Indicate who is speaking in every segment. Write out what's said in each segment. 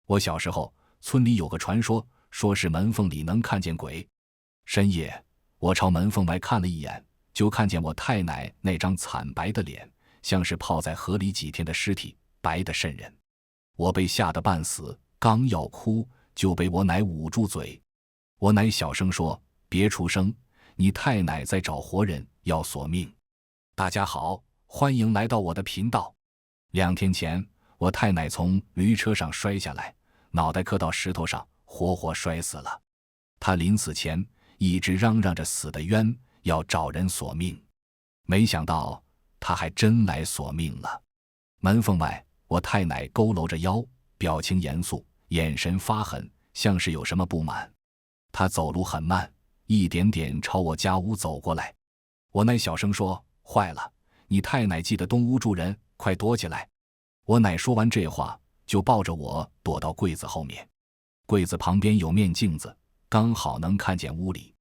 Speaker 1: 我小时候，村里有个传说，说是门缝里能看见鬼。深夜，我朝门缝外看了一眼，就看见我太奶那张惨白的脸，像是泡在河里几天的尸体，白得瘆人。我被吓得半死，刚要哭，就被我奶捂住嘴。我奶小声说：“别出声，你太奶在找活人，要索命。”大家好，欢迎来到我的频道。2天前，我太奶从驴车上摔下来，脑袋磕到石头上，活活摔死了。她临死前一直嚷嚷着死得冤，要找人索命。没想到她还真来索命了。门缝外，我太奶佝偻着腰，表情严肃，眼神发狠，像是有什么不满。她走路很慢，一点点朝我家屋走过来。我奶小声说：“坏了，你太奶记得东屋住人，快躲起来。”我奶说完这话，就抱着我躲到柜子后面。柜子旁边有面镜子，刚好能看见屋里。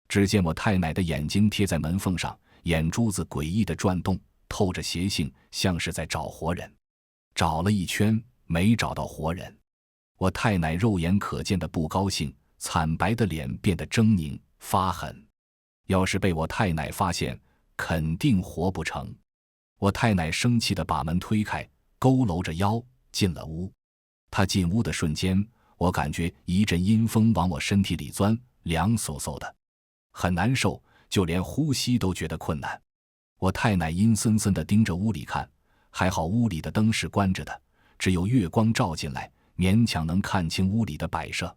Speaker 1: 只见我太奶的眼睛贴在门缝上，眼珠子诡异地转动，透着邪性，像是在找活人。找了一圈，没找到活人。我太奶肉眼可见的不高兴，惨白的脸变得狰狞发狠。要是被我太奶发现，肯定活不成。我太奶生气地把门推开，佝偻着腰进了屋。她进屋的瞬间，我感觉一阵阴风往我身体里钻，凉飕飕的，很难受，就连呼吸都觉得困难。我太奶阴森森地盯着屋里看，还好屋里的灯是关着的，只有月光照进来，勉强能看清屋里的摆设。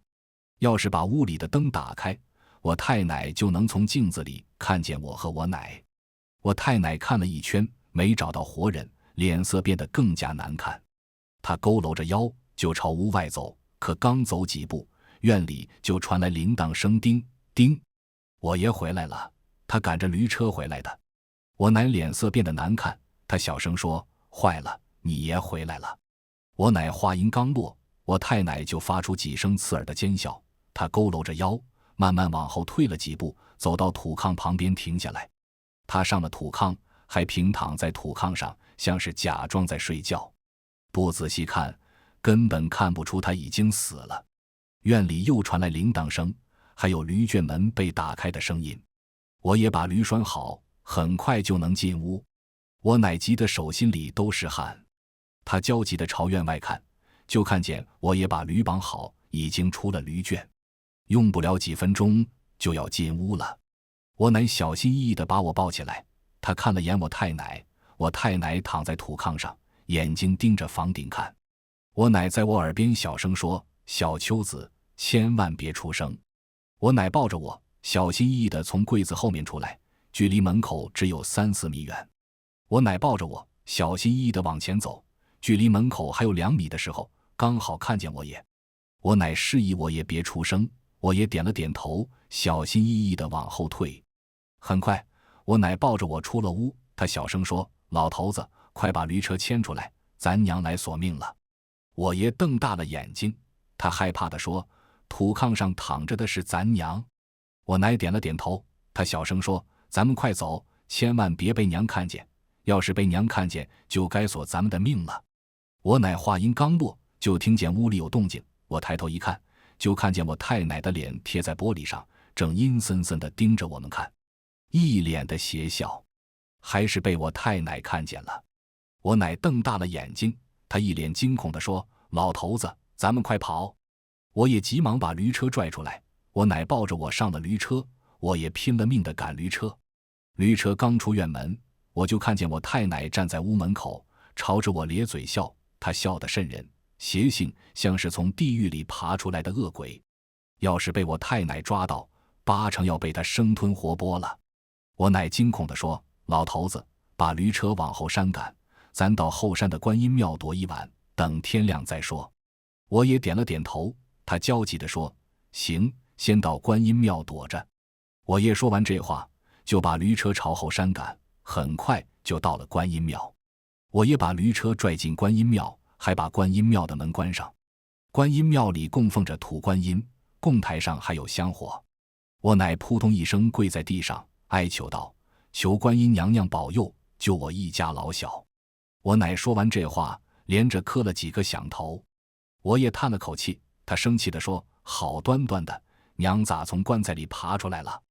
Speaker 1: 要是把屋里的灯打开，我太奶就能从镜子里看见我和我奶。我太奶看了一圈，没找到活人，脸色变得更加难看。她佝偻着腰就朝屋外走，可刚走几步，院里就传来铃铛声，叮叮。我爷回来了，他赶着驴车回来的。我奶脸色变得难看，她小声说：“坏了，你爷回来了。”我奶话音刚落，我太奶就发出几声刺耳的尖笑。她佝偻着腰，慢慢往后退了几步，走到土炕旁边停下来。她上了土炕，还平躺在土炕上，像是假装在睡觉。不仔细看，根本看不出她已经死了。院里又传来铃铛声，还有驴圈门被打开的声音。我也把驴拴好，很快就能进屋。我奶急得手心里都是汗，她焦急地朝院外看，就看见我也把驴绑好，已经出了驴圈。用不了几分钟就要进屋了。我奶小心翼翼地把我抱起来，她看了眼我太奶，我太奶躺在土炕上，眼睛盯着房顶看。我奶在我耳边小声说：“小秋子，千万别出声。”我奶抱着我，小心翼翼地从柜子后面出来，距离门口只有3-4米远。我奶抱着我，小心翼翼地往前走，距离门口还有2米的时候，刚好看见我爷。我奶示意我爷别出声，我爷点了点头，小心翼翼地往后退。很快，我奶抱着我出了屋，她小声说：“老头子，快把驴车牵出来，咱娘来索命了。”我爷瞪大了眼睛，他害怕地说：“土炕上躺着的是咱娘。”我奶点了点头，他小声说：“咱们快走，千万别被娘看见，要是被娘看见，就该索咱们的命了。”我奶话音刚落，就听见屋里有动静，我抬头一看，就看见我太奶的脸贴在玻璃上，正阴森森地盯着我们看，一脸的邪笑。还是被我太奶看见了。我奶瞪大了眼睛，她一脸惊恐地说：“老头子，咱们快跑！”我也急忙把驴车拽出来，我奶抱着我上了驴车，我也拼了命地赶驴车。驴车刚出院门，我就看见我太奶站在屋门口，朝着我咧嘴笑，她笑得瘆人，邪性像是从地狱里爬出来的恶鬼。要是被我太奶抓到，8成要被她生吞活剥了。我奶惊恐地说：“老头子，把驴车往后山赶，咱到后山的观音庙躲一晚，等天亮再说。”我也点了点头，他焦急地说：“行，先到观音庙躲着。”我爷说完这话，就把驴车朝后山赶，很快就到了观音庙。我爷把驴车拽进观音庙，还把观音庙的门关上。观音庙里供奉着土观音，供台上还有香火。我奶扑通一声跪在地上，哀求道：“求观音娘娘保佑，救我一家老小。”我奶说完这话，连着磕了几个响头。我也叹了口气，他生气地说：“好端端的，娘咋从棺材里爬出来了？”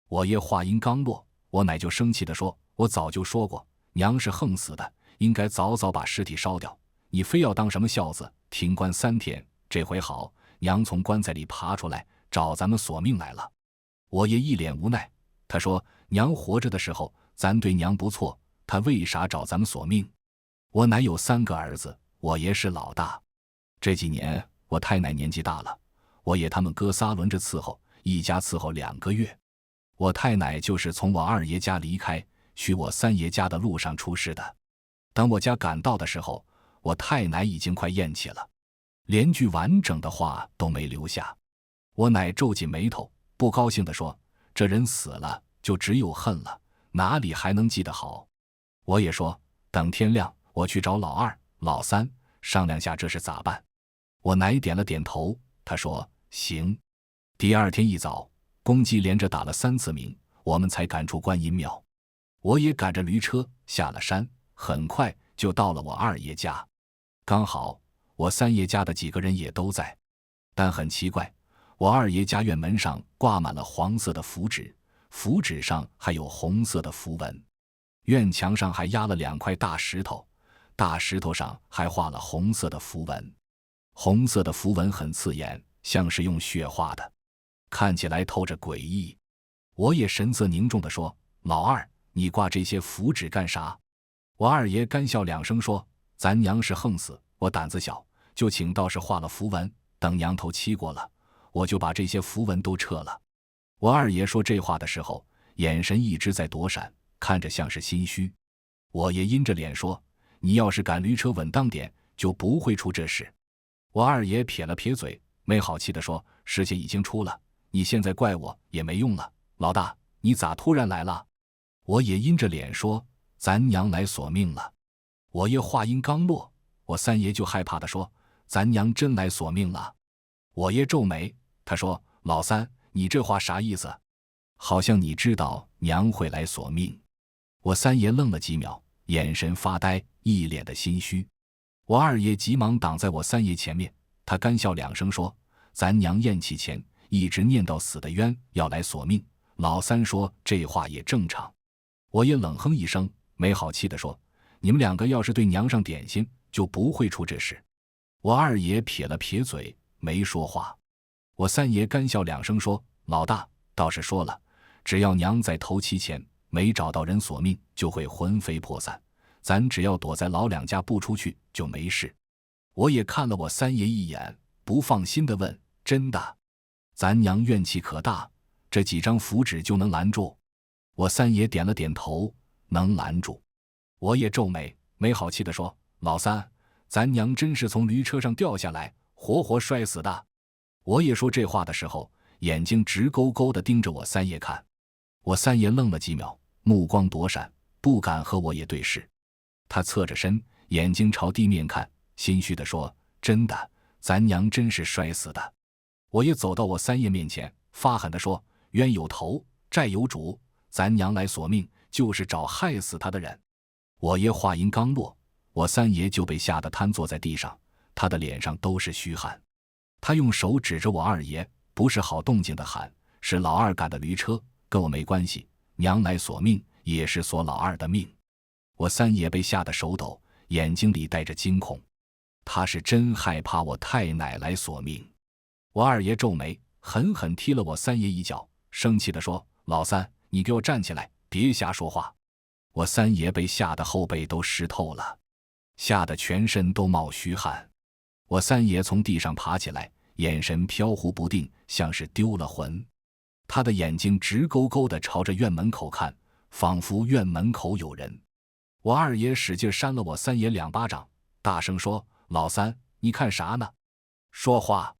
Speaker 1: 我爷话音刚落，我奶就生气地说：“我早就说过，娘是横死的，应该早早把尸体烧掉，你非要当什么孝子，停棺3天。这回好，娘从棺材里爬出来，找咱们索命来了。”我爷一脸无奈，他说：“娘活着的时候，咱对娘不错，她为啥找咱们索命？”我奶有3个儿子，我爷是老大。这几年我太奶年纪大了，我爷他们哥仨轮着伺候，一家伺候2个月。我太奶就是从我2爷家离开，去我3爷家的路上出事的。等我家赶到的时候，我太奶已经快咽气了，连句完整的话都没留下。我奶皱紧眉头，不高兴地说：“这人死了，就只有恨了，哪里还能记得好？”我也说：“等天亮，我去找老2、老3商量下这事咋办。”我奶点了点头，她说：“行。”第2天一早，公鸡连着打了3次鸣，我们才赶出观音庙。我也赶着驴车下了山，很快就到了我2爷家。刚好我3爷家的几个人也都在，但很奇怪，我2爷家院门上挂满了黄色的符纸，符纸上还有红色的符文。院墙上还压了2块大石头，大石头上还画了红色的符文。红色的符文很刺眼，像是用血画的，看起来透着诡异。我也神色凝重地说：“老2，你挂这些符纸干啥？”我2爷干笑2声说：“咱娘是横死，我胆子小，就请道士画了符文，等娘头七过了，我就把这些符文都撤了。”我2爷说这话的时候，眼神一直在躲闪，看着像是心虚。我爷阴着脸说：“你要是赶驴车稳当点，就不会出这事。”我2爷撇了撇嘴，没好气地说：“事情已经出了，你现在怪我也没用了。老大，你咋突然来了？”我也阴着脸说：“咱娘来索命了。”我爷话音刚落，我3爷就害怕地说：“咱娘真来索命了。”我爷皱眉，他说：“老3，你这话啥意思？好像你知道娘会来索命。”我3爷愣了几秒，眼神发呆，一脸的心虚。我2爷急忙挡在我3爷前面，他干笑2声说：“咱娘咽气前一直念叨死的冤要来索命，老3说这话也正常。”我也冷哼一声，没好气地说：“你们2个要是对娘上点心，就不会出这事。”我2爷撇了撇嘴，没说话。我3爷干笑2声说：“老大倒是说了，只要娘在头七前没找到人索命，就会魂飞魄散，咱只要躲在老2家不出去就没事。”我也看了我3爷一眼，不放心地问：“真的？咱娘怨气可大，这几张符纸就能拦住？”我3爷点了点头，能拦住。我也皱眉，没好气地说：“老3，咱娘真是从驴车上掉下来，活活摔死的。”我也说这话的时候，眼睛直勾勾地盯着我3爷看。我3爷愣了几秒，目光躲闪，不敢和我爷对视。他侧着身，眼睛朝地面看，心虚地说：“真的，咱娘真是摔死的。”我也走到我3爷面前，发狠地说：“冤有头，债有主，咱娘来索命，就是找害死他的人。”我爷话音刚落，我3爷就被吓得瘫坐在地上，他的脸上都是虚汗。他用手指着我2爷，不是好动静的喊：“是老2赶的驴车，跟我没关系，娘来索命也是索老2的命。”我3爷被吓得手抖，眼睛里带着惊恐，他是真害怕我太奶来索命。我2爷皱眉，狠狠踢了我3爷一脚，生气地说：“老3，你给我站起来，别瞎说话。”我3爷被吓得后背都湿透了，吓得全身都冒虚汗。我3爷从地上爬起来，眼神飘忽不定，像是丢了魂。他的眼睛直勾勾地朝着院门口看，仿佛院门口有人。我2爷使劲扇了我3爷2巴掌，大声说：“老3，你看啥呢？说话！”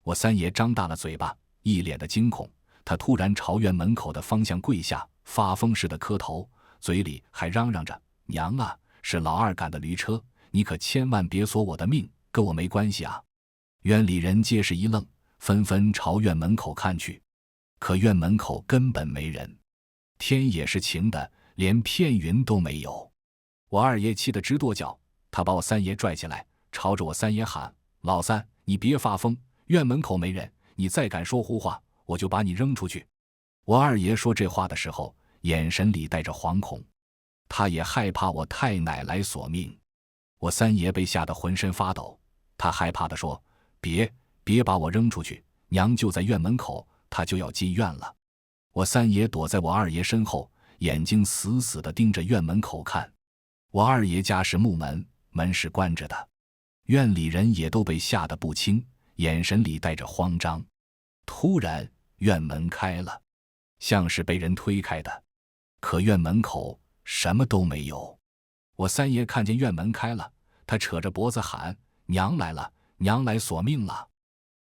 Speaker 1: 我3爷张大了嘴巴，一脸的惊恐。他突然朝院门口的方向跪下，发疯似的磕头，嘴里还嚷嚷着：“娘啊，是老2赶的驴车，你可千万别索我的命，跟我没关系啊！”院里人皆是一愣，纷纷朝院门口看去。可院门口根本没人，天也是晴的，连片云都没有。我2爷气得直跺脚，他把我3爷拽起来，朝着我3爷喊：“老3，你别发疯，院门口没人，你再敢说胡话，我就把你扔出去。”我二爷说这话的时候，眼神里带着惶恐，他也害怕我太奶来索命。我三爷被吓得浑身发抖，他害怕地说：“别把我扔出去，娘就在院门口，她就要进院了。”我三爷躲在我二爷身后，眼睛死死地盯着院门口看。我二爷家是木门，门是关着的，院里人也都被吓得不轻，眼神里带着慌张。突然院门开了，像是被人推开的，可院门口什么都没有。我三爷看见院门开了，他扯着脖子喊：“娘来了，娘来索命了！”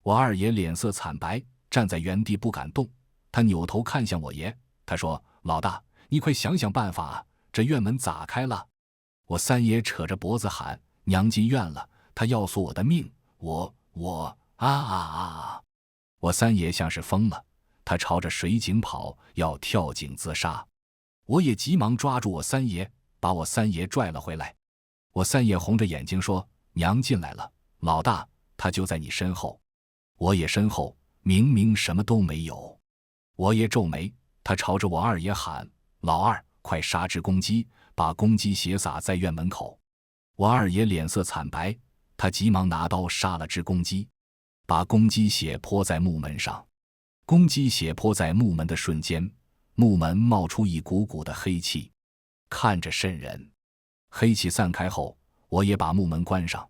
Speaker 1: 我二爷脸色惨白，站在原地不敢动。他扭头看向我爷，他说：“老大，你快想想办法啊，这院门咋开了？”我三爷扯着脖子喊：“娘进院了，他要索我的命，我啊！”我三爷像是疯了，他朝着水井跑，要跳井自杀。我也急忙抓住我三爷，把我三爷拽了回来。我三爷红着眼睛说：“娘进来了，老大，他就在你身后。”我爷身后明明什么都没有。我爷皱眉，他朝着我二爷喊：“老二，快杀只公鸡，把公鸡血洒在院门口。”我二爷脸色惨白，他急忙拿刀杀了只公鸡，把公鸡血泼在木门上。公鸡血泼在木门的瞬间，木门冒出一股股的黑气，看着瘆人。黑气散开后，我也把木门关上。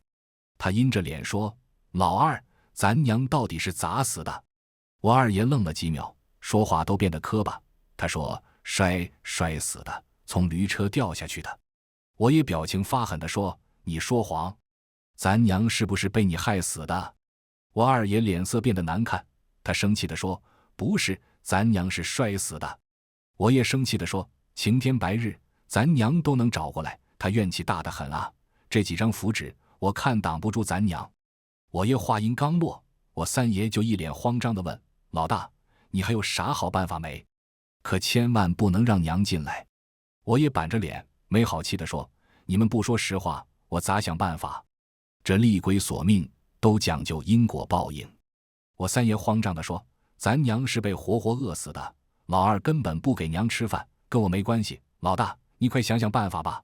Speaker 1: 他阴着脸说：“老二，咱娘到底是咋死的？”我二爷愣了几秒，说话都变得磕巴。他说：“摔死的，从驴车掉下去的。”我爷表情发狠地说：“你说谎，咱娘是不是被你害死的？”我二爷脸色变得难看，他生气地说：“不是，咱娘是摔死的。”我爷生气地说：“晴天白日，咱娘都能找过来，他怨气大得很啊！这几张符纸，我看挡不住咱娘。”我爷话音刚落，我三爷就一脸慌张地问：“老大，你还有啥好办法没？可千万不能让娘进来。”我爷板着脸，没好气地说：“你们不说实话，我咋想办法？这厉鬼索命，都讲究因果报应。”我三爷慌张地说：“咱娘是被活活饿死的，老二根本不给娘吃饭，跟我没关系。老大，你快想想办法吧。”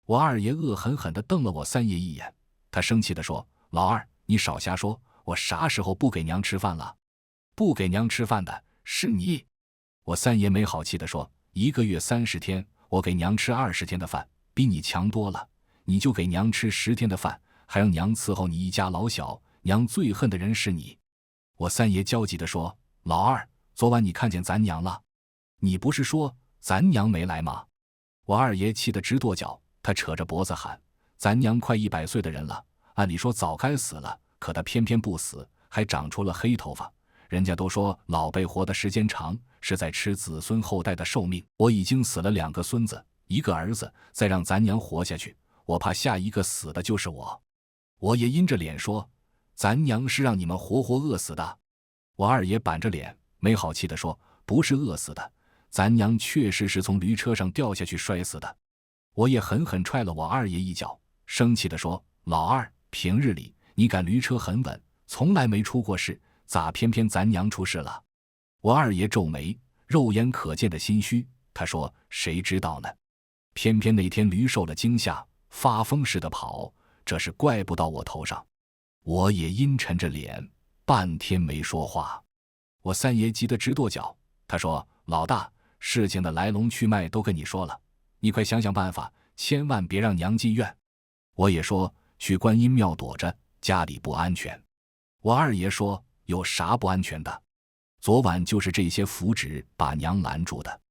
Speaker 1: 我二爷恶狠狠地瞪了我三爷一眼，他生气地说：“老二，你少瞎说，我啥时候不给娘吃饭了？不给娘吃饭的是你。”我三爷没好气地说：“1个月30天，我给娘吃20天的饭，比你强多了。你就给娘吃10天的饭，还让娘伺候你一家老小，娘最恨的人是你。”我三爷焦急地说：“老二，昨晚你看见咱娘了？你不是说咱娘没来吗？”我二爷气得直跺脚，他扯着脖子喊：“咱娘快100岁的人了，按理说早该死了，可她偏偏不死，还长出了黑头发。人家都说老辈活的时间长，是在吃子孙后代的寿命。我已经死了2个孙子，1个儿子，再让咱娘活下去，我怕下一个死的就是我。”我爷阴着脸说：“咱娘是让你们活活饿死的。”我二爷板着脸，没好气地说：“不是饿死的，咱娘确实是从驴车上掉下去摔死的。”我也狠狠踹了我二爷一脚，生气地说：“老二，平日里你赶驴车很稳，从来没出过事，咋偏偏咱娘出事了？”我二爷皱眉，肉眼可见的心虚，他说：“谁知道呢？偏偏那天驴受了惊吓，发疯似的跑，这是怪不到我头上。”我也阴沉着脸，半天没说话。我三爷急得直跺脚，他说：“老大，事情的来龙去脉都跟你说了，你快想想办法，千万别让娘进院。”我也说：“去观音庙躲着，家里不安全。”我二爷说：“有啥不安全的？昨晚就是这些符纸把娘拦住的。”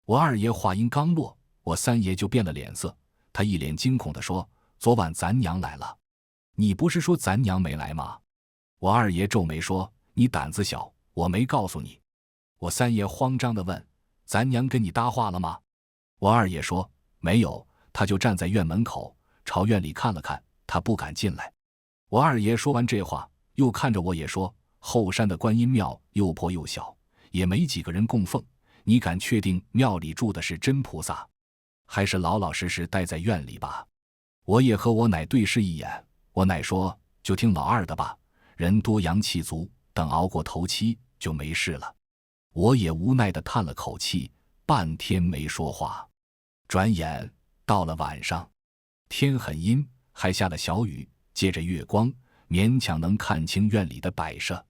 Speaker 1: 我二爷话音刚落，我三爷就变了脸色，他一脸惊恐地说：“昨晚咱娘来了，你不是说咱娘没来吗？”我二爷皱眉说：“你胆子小，我没告诉你。”我三爷慌张地问：“咱娘跟你搭话了吗？”我二爷说：“没有，他就站在院门口，朝院里看了看，他不敢进来。”我二爷说完这话，又看着我爷说：“后山的观音庙又破又小，也没几个人供奉，你敢确定庙里住的是真菩萨，还是老老实实待在院里吧？”我爷和我奶对视一眼，我奶说：“就听老二的吧，人多阳气足，等熬过头七就没事了。我也无奈地叹了口气，半天没说话。转眼到了晚上，天很阴，还下了小雨，借着月光勉强能看清院里的摆设。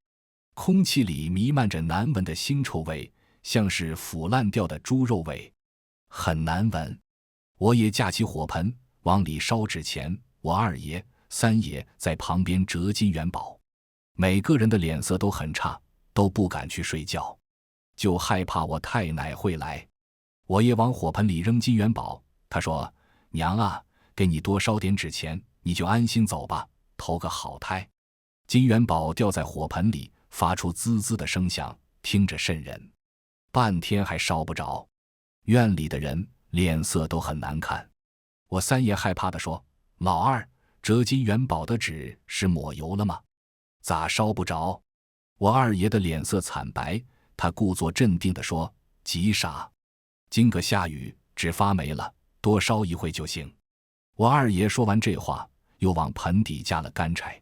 Speaker 1: 空气里弥漫着难闻的腥臭味，像是腐烂掉的猪肉味，很难闻。我也架起火盆往里烧纸钱，我二爷、三爷在旁边折金元宝。每个人的脸色都很差，都不敢去睡觉，就害怕我太奶会来。我也往火盆里扔金元宝，他说：娘啊，给你多烧点纸钱，你就安心走吧，投个好胎。金元宝掉在火盆里，发出滋滋的声响，听着瘆人。半天还烧不着，院里的人脸色都很难看。我三爷害怕地说：老二，折金元宝的纸是抹油了吗？咋烧不着？我二爷的脸色惨白，他故作镇定地说：急啥？今个下雨，纸发霉了，多烧一会就行。我二爷说完这话，又往盆底加了干柴，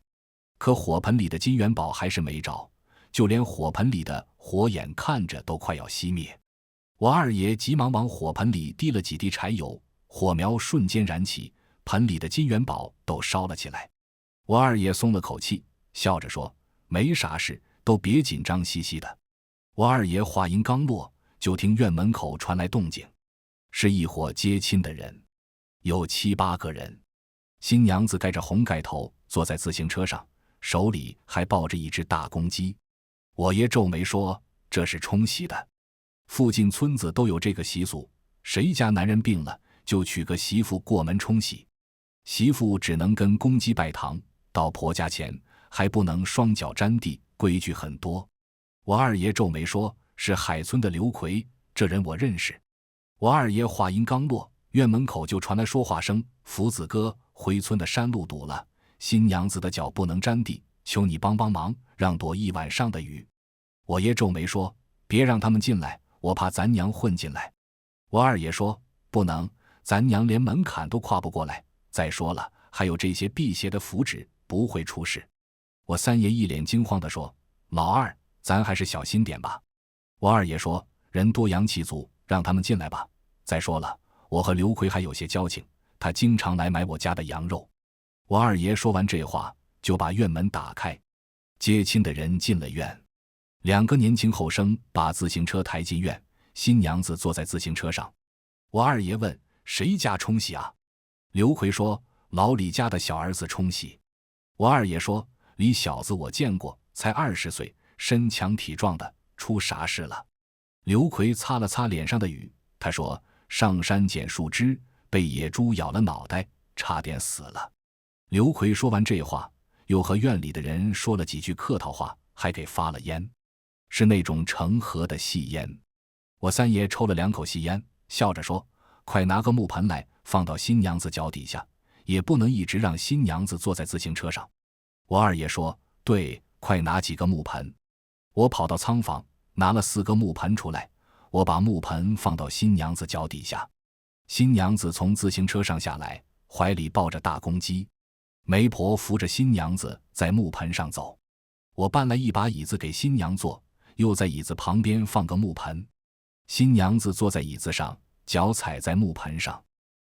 Speaker 1: 可火盆里的金元宝还是没着，就连火盆里的火眼看着都快要熄灭。我二爷急忙往火盆里滴了几滴柴油，火苗瞬间燃起，盆里的金元宝都烧了起来。我二爷松了口气，笑着说：没啥事，都别紧张兮兮的。我二爷话音刚落，就听院门口传来动静，是一伙接亲的人，有7、8个人。新娘子盖着红盖头坐在自行车上，手里还抱着一只大公鸡。我爷皱眉说：这是冲喜的，附近村子都有这个习俗，谁家男人病了就娶个媳妇过门冲喜。媳妇只能跟公鸡拜堂，到婆家前还不能双脚沾地，规矩很多。我二爷皱眉说：是海村的刘奎，这人我认识。我二爷话音刚落，院门口就传来说话声：福子哥，回村的山路堵了，新娘子的脚不能沾地，求你帮帮忙，让躲一晚上的雨。我爷皱眉说：别让他们进来，我怕咱娘混进来。我二爷说：不能，咱娘连门槛都跨不过来，再说了，还有这些辟邪的符纸，不会出事。我三爷一脸惊慌地说：老二，咱还是小心点吧。我二爷说：人多阳气足，让他们进来吧。再说了，我和刘奎还有些交情，他经常来买我家的羊肉。我二爷说完这话，就把院门打开，接亲的人进了院。2个年轻后生把自行车抬进院，新娘子坐在自行车上。我二爷问：谁家冲喜啊？刘奎说：老李家的小儿子冲喜。我二爷说：李小子我见过，才20岁，身强体壮的，出啥事了？刘奎擦了擦脸上的雨，他说：上山捡树枝，被野猪咬了脑袋，差点死了。刘奎说完这话，又和院里的人说了几句客套话，还给发了烟，是那种成盒的细烟。我三爷抽了2口细烟，笑着说：快拿个木盆来，放到新娘子脚底下，也不能一直让新娘子坐在自行车上。我二爷说：对，快拿几个木盆。我跑到仓房，拿了4个木盆出来，我把木盆放到新娘子脚底下。新娘子从自行车上下来，怀里抱着大公鸡，媒婆扶着新娘子在木盆上走。我搬来一把椅子给新娘坐，又在椅子旁边放个木盆。新娘子坐在椅子上，脚踩在木盆上，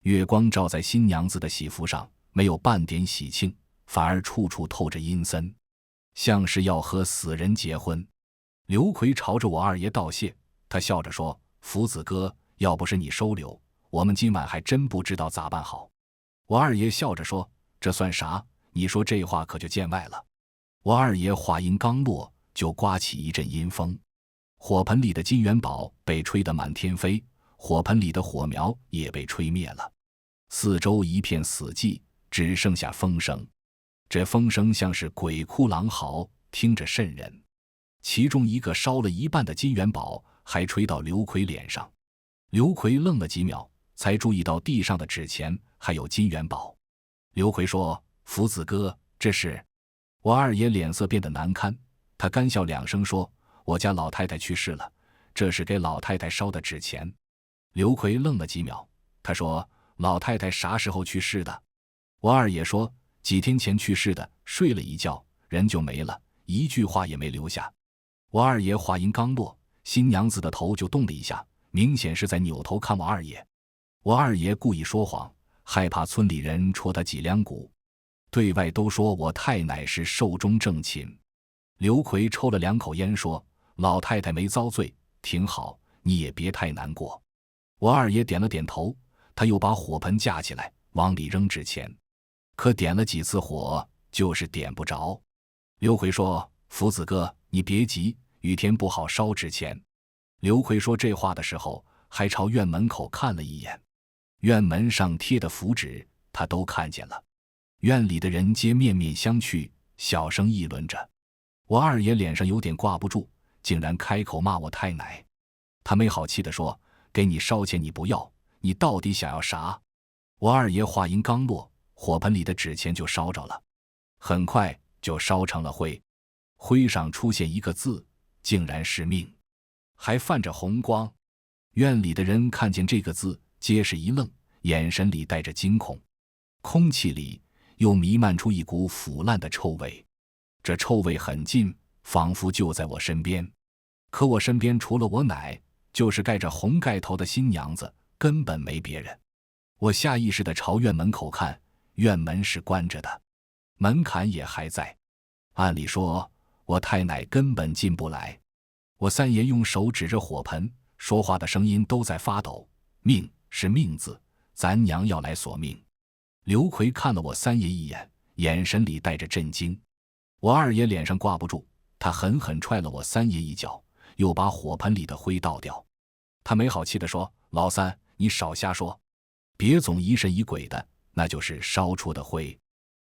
Speaker 1: 月光照在新娘子的喜服上，没有半点喜庆，反而处处透着阴森，像是要和死人结婚。刘奎朝着我二爷道谢，他笑着说：福子哥，要不是你收留，我们今晚还真不知道咋办好。我二爷笑着说：这算啥？你说这话可就见外了。我二爷话音刚落，就刮起一阵阴风，火盆里的金元宝被吹得满天飞，火盆里的火苗也被吹灭了，四周一片死寂，只剩下风声。这风声像是鬼哭狼嚎，听着瘆人。其中一个烧了一半的金元宝还吹到刘奎脸上，刘奎愣了几秒，才注意到地上的纸钱还有金元宝。刘奎说：福子哥，这是……我二爷脸色变得难堪，他干笑2声说：我家老太太去世了，这是给老太太烧的纸钱。刘奎愣了几秒，他说：老太太啥时候去世的？我二爷说：几天前去世的，睡了一觉，人就没了，一句话也没留下。我二爷话音刚落，新娘子的头就动了一下，明显是在扭头看我二爷。我二爷故意说谎，害怕村里人戳他几两骨，对外都说我太奶是寿终正寝。刘奎抽了2口烟说：“老太太没遭罪，挺好，你也别太难过。”我二爷点了点头，他又把火盆架起来往里扔纸钱，可点了几次火就是点不着。刘奎说：“福子哥，你别急，雨天不好烧纸钱。”刘奎说这话的时候，还朝院门口看了一眼，院门上贴的符纸他都看见了。院里的人皆面面相觑，小声议论着。我二爷脸上有点挂不住，竟然开口骂我太奶。他没好气地说：“给你烧钱你不要，你到底想要啥？”我二爷话音刚落，火盆里的纸钱就烧着了，很快就烧成了灰，灰上出现一个字，竟然是命，还泛着红光。院里的人看见这个字，皆是一愣，眼神里带着惊恐，空气里又弥漫出一股腐烂的臭味。这臭味很近，仿佛就在我身边，可我身边除了我奶，就是盖着红盖头的新娘子，根本没别人。我下意识地朝院门口看，院门是关着的，门槛也还在。按理说，我太奶根本进不来。我三爷用手指着火盆，说话的声音都在发抖。命是命字，咱娘要来索命。刘奎看了我三爷一眼，眼神里带着震惊。我二爷脸上挂不住，他狠狠踹了我三爷一脚，又把火盆里的灰倒掉。他没好气地说：“老三，你少瞎说，别总疑神疑鬼的，那就是烧出的灰。”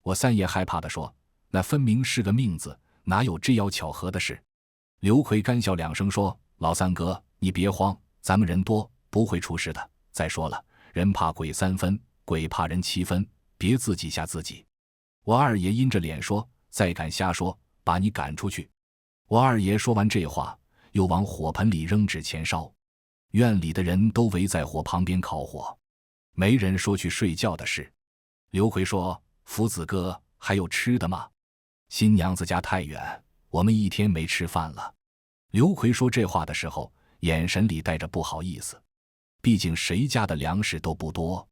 Speaker 1: 我三爷害怕地说：“那分明是个命字，哪有这样巧合的事？”刘奎干笑2声说：“老三哥，你别慌，咱们人多，不会出事的。再说了，人怕鬼3分，鬼怕人7分，别自己吓自己。”我二爷阴着脸说：“再敢瞎说，把你赶出去。”我二爷说完这话，又往火盆里扔纸钱烧。院里的人都围在火旁边烤火，没人说去睡觉的事。刘奎说：“福子哥，还有吃的吗？新娘子家太远，我们1天没吃饭了。”刘奎说这话的时候，眼神里带着不好意思，毕竟谁家的粮食都不多。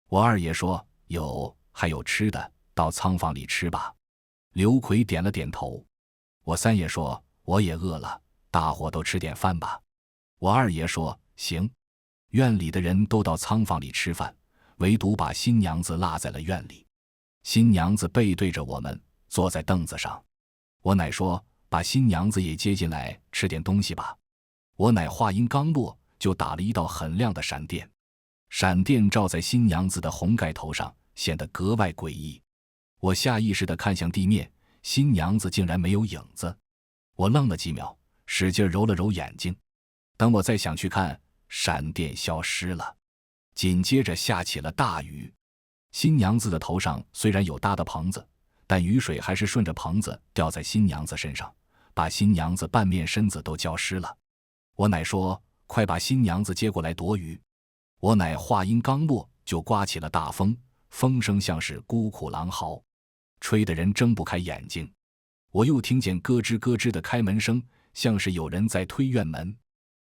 Speaker 1: 我二爷说：“有，还有吃的，到仓房里吃吧。”刘奎点了点头。我三爷说：“我也饿了，大伙都吃点饭吧。”我二爷说：“行。”院里的人都到仓房里吃饭，唯独把新娘子落在了院里。新娘子背对着我们，坐在凳子上。我奶说：“把新娘子也接进来，吃点东西吧。”我奶话音刚落，就打了一道很亮的闪电，闪电照在新娘子的红盖头上，显得格外诡异。我下意识地看向地面，新娘子竟然没有影子。我愣了几秒，使劲揉了揉眼睛。等我再想去看，闪电消失了，紧接着下起了大雨。新娘子的头上虽然有搭的棚子，但雨水还是顺着棚子掉在新娘子身上，把新娘子半面身子都浇湿了。我奶说：“快把新娘子接过来躲雨。”我奶话音刚落，就刮起了大风，风声像是孤苦狼嚎，吹得人睁不开眼睛。我又听见咯吱咯吱的开门声，像是有人在推院门，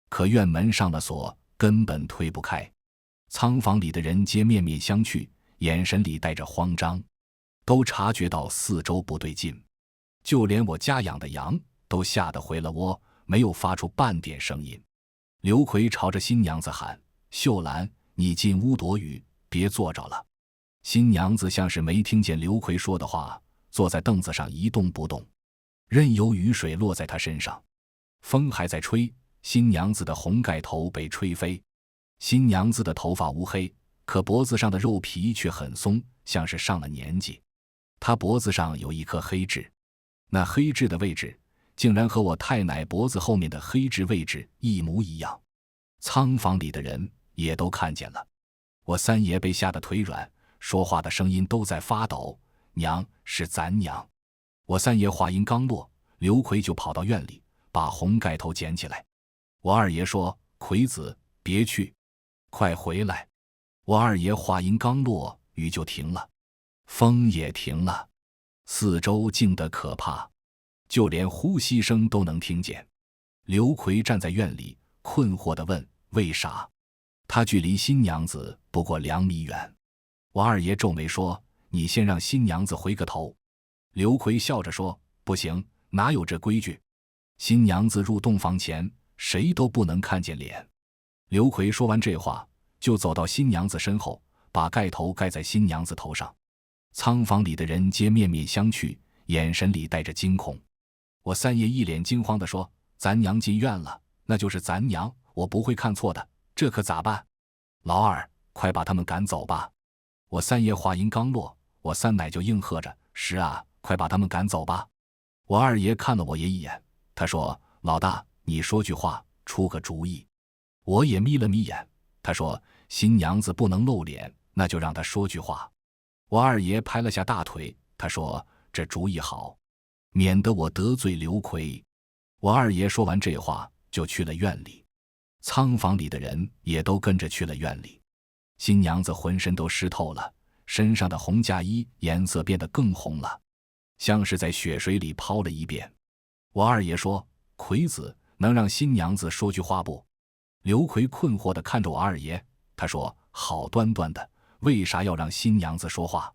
Speaker 1: 可院门上了锁，根本推不开。仓房里的人皆面面相觑，眼神里带着慌张，都察觉到四周不对劲，就连我家养的羊都吓得回了窝，没有发出半点声音。刘奎朝着新娘子喊：“秀兰，你进屋躲雨，别坐着了。”新娘子像是没听见刘奎说的话，坐在凳子上一动不动，任由雨水落在她身上。风还在吹，新娘子的红盖头被吹飞。新娘子的头发乌黑，可脖子上的肉皮却很松，像是上了年纪。她脖子上有一颗黑痣，那黑痣的位置竟然和我太奶脖子后面的黑痣位置一模一样。仓房里的人也都看见了。我三爷被吓得腿软，说话的声音都在发抖：“娘，是咱娘。”我三爷话音刚落，刘奎就跑到院里，把红盖头捡起来。我二爷说：“奎子，别去，快回来。”我二爷话音刚落，雨就停了，风也停了。四周静得可怕，就连呼吸声都能听见。刘奎站在院里，困惑地问：为啥？他距离新娘子不过2米远。我二爷皱眉说：你先让新娘子回个头。刘奎笑着说：不行，哪有这规矩？新娘子入洞房前，谁都不能看见脸。刘奎说完这话，就走到新娘子身后，把盖头盖在新娘子头上。仓房里的人皆面面相觑，眼神里带着惊恐。我三爷一脸惊慌地说：咱娘进院了，那就是咱娘，我不会看错的，这可咋办？老二，快把他们赶走吧。我三爷话音刚落，我三奶就应和着：是啊，快把他们赶走吧。我二爷看了我爷一眼，他说：老大，你说句话，出个主意。我也眯了眯眼，他说：新娘子不能露脸，那就让她说句话。我二爷拍了下大腿，他说：这主意好，免得我得罪刘奎。我二爷说完这话，就去了院里。仓房里的人也都跟着去了院里。新娘子浑身都湿透了，身上的红嫁衣颜色变得更红了，像是在血水里泡了一遍。我二爷说：奎子，能让新娘子说句话不？刘奎困惑地看着我二爷，他说：好端端的，为啥要让新娘子说话？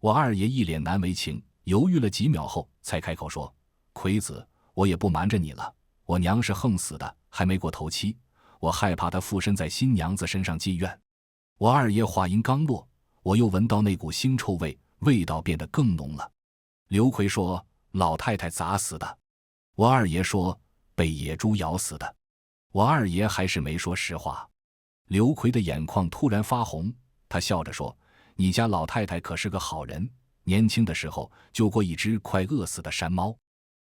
Speaker 1: 我二爷一脸难为情，犹豫了几秒后才开口说：奎子，我也不瞒着你了，我娘是横死的，还没过头七，我害怕她附身在新娘子身上积怨。我二爷话音刚落，我又闻到那股腥臭味，味道变得更浓了。刘奎说：老太太咋死的？我二爷说：被野猪咬死的。我二爷还是没说实话。刘奎的眼眶突然发红，他笑着说：你家老太太可是个好人，年轻的时候救过一只快饿死的山猫。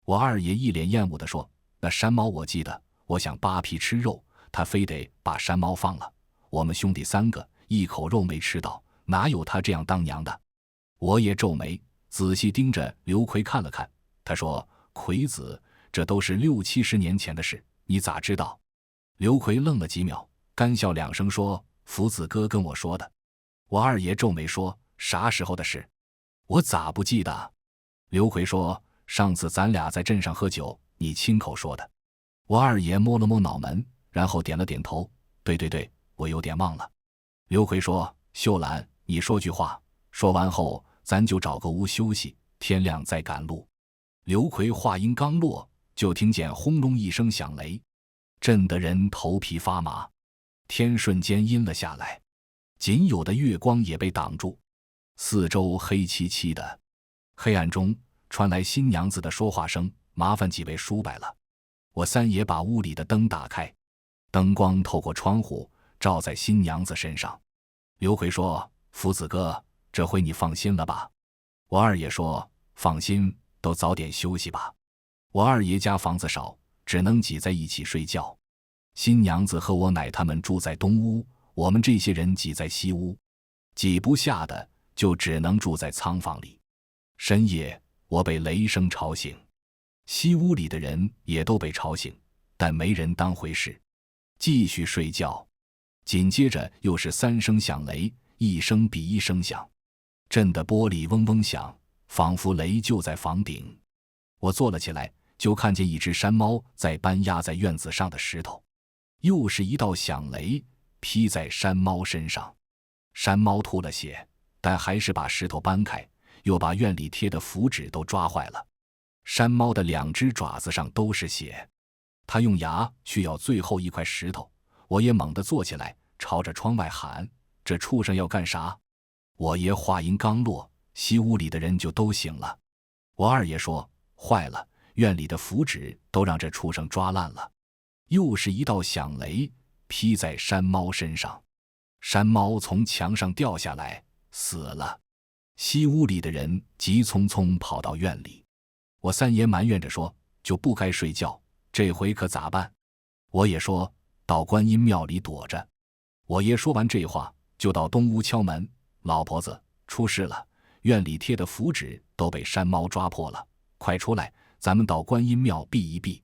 Speaker 1: 我二爷一脸厌恶地说：那山猫我记得，我想扒皮吃肉，他非得把山猫放了，我们兄弟3个一口肉没吃到，哪有他这样当娘的？我也皱眉仔细盯着刘奎看了看，他说：奎子，这都是60、70年前的事，你咋知道？刘奎愣了几秒，干笑2声说：福子哥跟我说的。我二爷皱眉说：啥时候的事？我咋不记得？刘奎说：上次咱俩在镇上喝酒，你亲口说的。我二爷摸了摸脑门，然后点了点头：对对对，我有点忘了。刘奎说：秀兰，你说句话，说完后咱就找个屋休息，天亮再赶路。刘奎话音刚落，就听见轰隆一声响雷，震得人头皮发麻，天瞬间阴了下来，仅有的月光也被挡住，四周黑漆漆的。黑暗中传来新娘子的说话声：麻烦几位叔伯了。我三爷把屋里的灯打开，灯光透过窗户照在新娘子身上。刘奎说：福子哥，这回你放心了吧？我二爷说：放心，都早点休息吧。我二爷家房子少，只能挤在一起睡觉。新娘子和我奶他们住在东屋，我们这些人挤在西屋，挤不下的就只能住在仓房里。深夜，我被雷声吵醒，西屋里的人也都被吵醒，但没人当回事，继续睡觉。紧接着又是3声响雷，一声比一声响，震得玻璃嗡嗡响，仿佛雷就在房顶。我坐了起来，就看见一只山猫在搬压在院子上的石头。又是一道响雷劈在山猫身上，山猫吐了血，但还是把石头搬开，又把院里贴的符纸都抓坏了。山猫的2只爪子上都是血，它用牙去咬最后一块石头。我也猛地坐起来，朝着窗外喊：这畜生要干啥？我爷话音刚落，西屋里的人就都醒了。我二爷说：坏了，院里的符纸都让这畜生抓烂了。又是一道响雷劈在山猫身上，山猫从墙上掉下来死了。西屋里的人急匆匆跑到院里。我三爷埋怨着说：就不该睡觉，这回可咋办？我也说：到观音庙里躲着。我爷说完这话，就到东屋敲门：老婆子，出事了，院里贴的符纸都被山猫抓破了，快出来，咱们到观音庙避一避。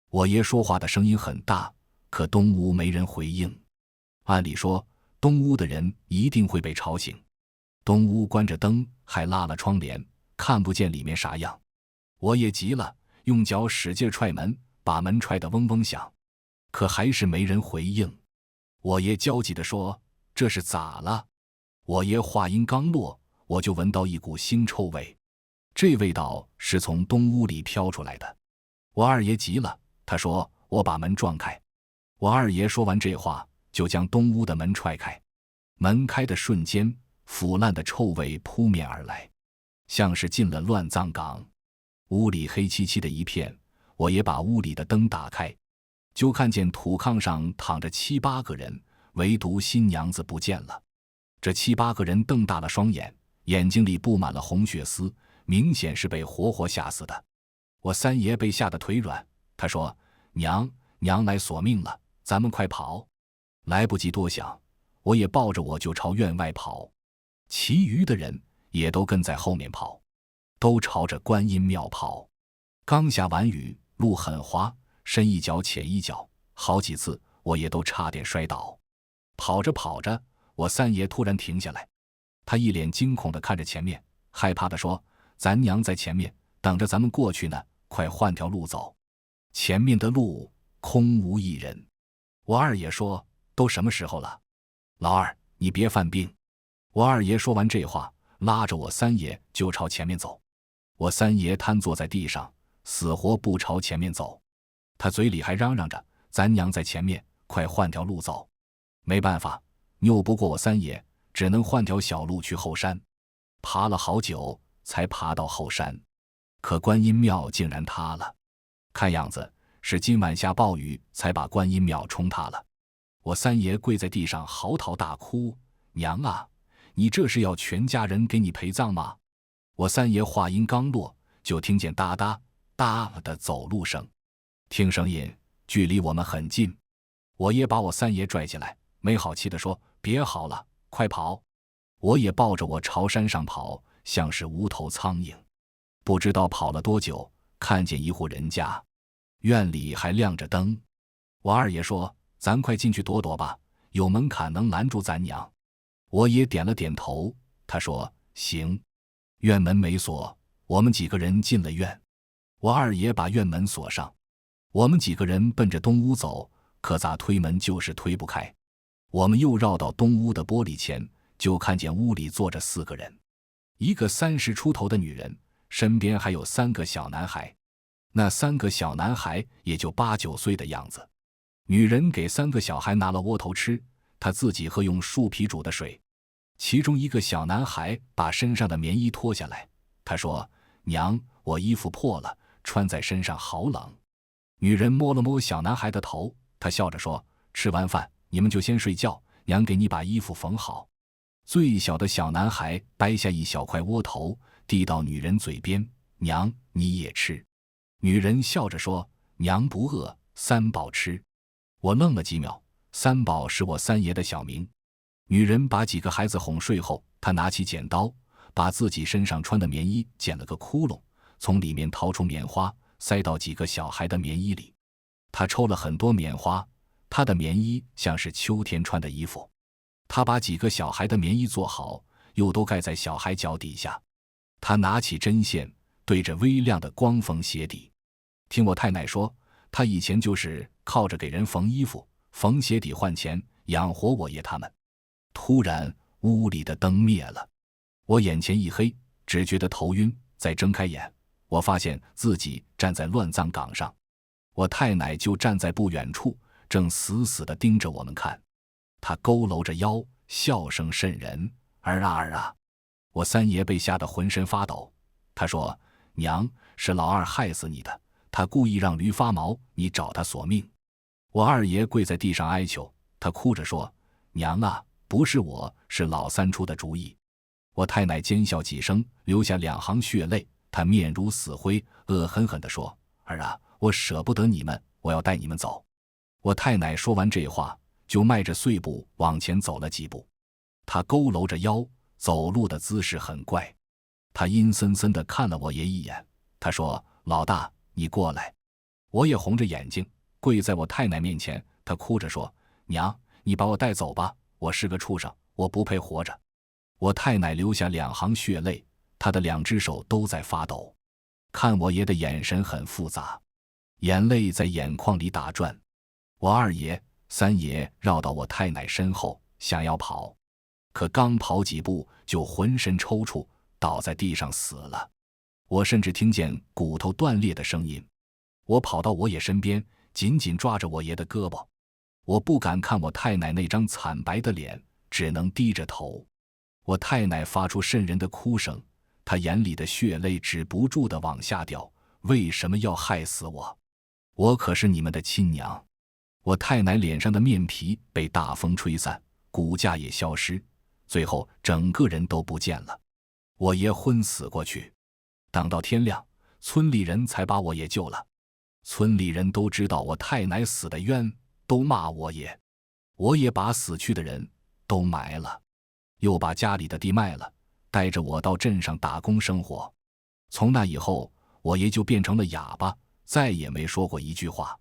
Speaker 1: 我爷说话的声音很大，可东屋没人回应。按理说，东屋的人一定会被吵醒。东屋关着灯，还拉了窗帘，看不见里面啥样。我也急了，用脚使劲踹门，把门踹得嗡嗡响，可还是没人回应。我爷焦急地说：“这是咋了？”我爷话音刚落，我就闻到一股腥臭味，这味道是从东屋里飘出来的。我二爷急了，他说：“我把门撞开。”我二爷说完这话，就将东屋的门踹开。门开的瞬间，腐烂的臭味扑面而来，像是进了乱葬岗。屋里黑漆漆的一片，我也把屋里的灯打开，就看见土炕上躺着7、8个人，唯独新娘子不见了。这7、8个人瞪大了双眼，眼睛里布满了红血丝，明显是被活活吓死的。我三爷被吓得腿软，他说：“娘来索命了，咱们快跑！”来不及多想，我也抱着我就朝院外跑，其余的人也都跟在后面跑，都朝着观音庙跑。刚下完雨，路很滑，深一脚浅一脚，好几次我也都差点摔倒。跑着跑着，我三爷突然停下来，他一脸惊恐地看着前面，害怕地说：“咱娘在前面等着咱们过去呢，快换条路走。”前面的路空无一人。我二爷说：“都什么时候了？老二，你别犯病。”我二爷说完这话，拉着我三爷就朝前面走。我三爷瘫坐在地上，死活不朝前面走，他嘴里还嚷嚷着：“咱娘在前面，快换条路走。”没办法，拗不过我三爷，只能换条小路去后山。爬了好久才爬到后山，可观音庙竟然塌了，看样子是今晚下暴雨才把观音庙冲塌了。我三爷跪在地上嚎啕大哭：“娘啊，你这是要全家人给你陪葬吗？”我三爷话音刚落，就听见哒哒哒的走路声，听声音距离我们很近。我爷把我三爷拽起来，没好气地说：“别嚎了，快跑！”我也抱着我朝山上跑，像是无头苍蝇。不知道跑了多久，看见一户人家，院里还亮着灯。我二爷说：“咱快进去躲躲吧，有门槛能拦住咱娘。”我也点了点头，他说：“行。”院门没锁，我们几个人进了院。我二爷把院门锁上，我们几个人奔着东屋走，可咋推门就是推不开。我们又绕到东屋的玻璃前，就看见屋里坐着4个人，一个30出头的女人，身边还有3个小男孩。那3个小男孩也就8、9岁的样子。女人给3个小孩拿了窝头吃，她自己喝用树皮煮的水。其中一个小男孩把身上的棉衣脱下来，他说：“娘，我衣服破了，穿在身上好冷。”女人摸了摸小男孩的头，她笑着说：“吃完饭你们就先睡觉，娘给你把衣服缝好。”最小的小男孩掰下一小块窝头，递到女人嘴边：“娘，你也吃。”女人笑着说：“娘不饿，三宝吃。”我愣了几秒，三宝是我三爷的小名。女人把几个孩子哄睡后，她拿起剪刀，把自己身上穿的棉衣剪了个窟窿，从里面掏出棉花，塞到几个小孩的棉衣里。她抽了很多棉花，她的棉衣像是秋天穿的衣服。她把几个小孩的棉衣做好，又都盖在小孩脚底下。她拿起针线，对着微亮的光缝鞋底。听我太奶说，她以前就是靠着给人缝衣服、缝鞋底换钱，养活我爷他们。突然屋里的灯灭了，我眼前一黑，只觉得头晕。再睁开眼，我发现自己站在乱葬岗上，我太奶就站在不远处，正死死地盯着我们看。她佝偻着腰，笑声瘆人：“儿啊儿啊！”我三爷被吓得浑身发抖，他说：“娘，是老二害死你的，他故意让驴发毛，你找他索命。”我二爷跪在地上哀求，他哭着说：“娘啊，不是我，是老三出的主意。”我太奶尖笑几声，流下2行血泪，她面如死灰，恶狠狠地说：“儿啊，我舍不得你们，我要带你们走。”我太奶说完这话，就迈着碎步往前走了几步。她佝偻着腰，走路的姿势很怪。她阴森森地看了我爷一眼，她说：“老大，你过来。”我也红着眼睛跪在我太奶面前，她哭着说：“娘，你把我带走吧，我是个畜生，我不配活着。”我太奶流下2行血泪，他的2只手都在发抖，看我爷的眼神很复杂，眼泪在眼眶里打转。我2爷、3爷绕到我太奶身后，想要跑，可刚跑几步就浑身抽搐，倒在地上死了。我甚至听见骨头断裂的声音。我跑到我爷身边，紧紧抓着我爷的胳膊。我不敢看我太奶那张惨白的脸，只能低着头。我太奶发出瘆人的哭声，她眼里的血泪止不住地往下掉。为什么要害死我？我可是你们的亲娘。我太奶脸上的面皮被大风吹散，骨架也消失，最后整个人都不见了。我爷昏死过去。等到天亮，村里人才把我爷救了。村里人都知道我太奶死的冤，都骂我爷。我也把死去的人都埋了，又把家里的地卖了，带着我到镇上打工生活。从那以后，我爷就变成了哑巴，再也没说过一句话。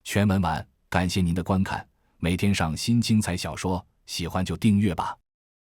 Speaker 1: 全文完，感谢您的观看，每天上新精彩小说，喜欢就订阅吧。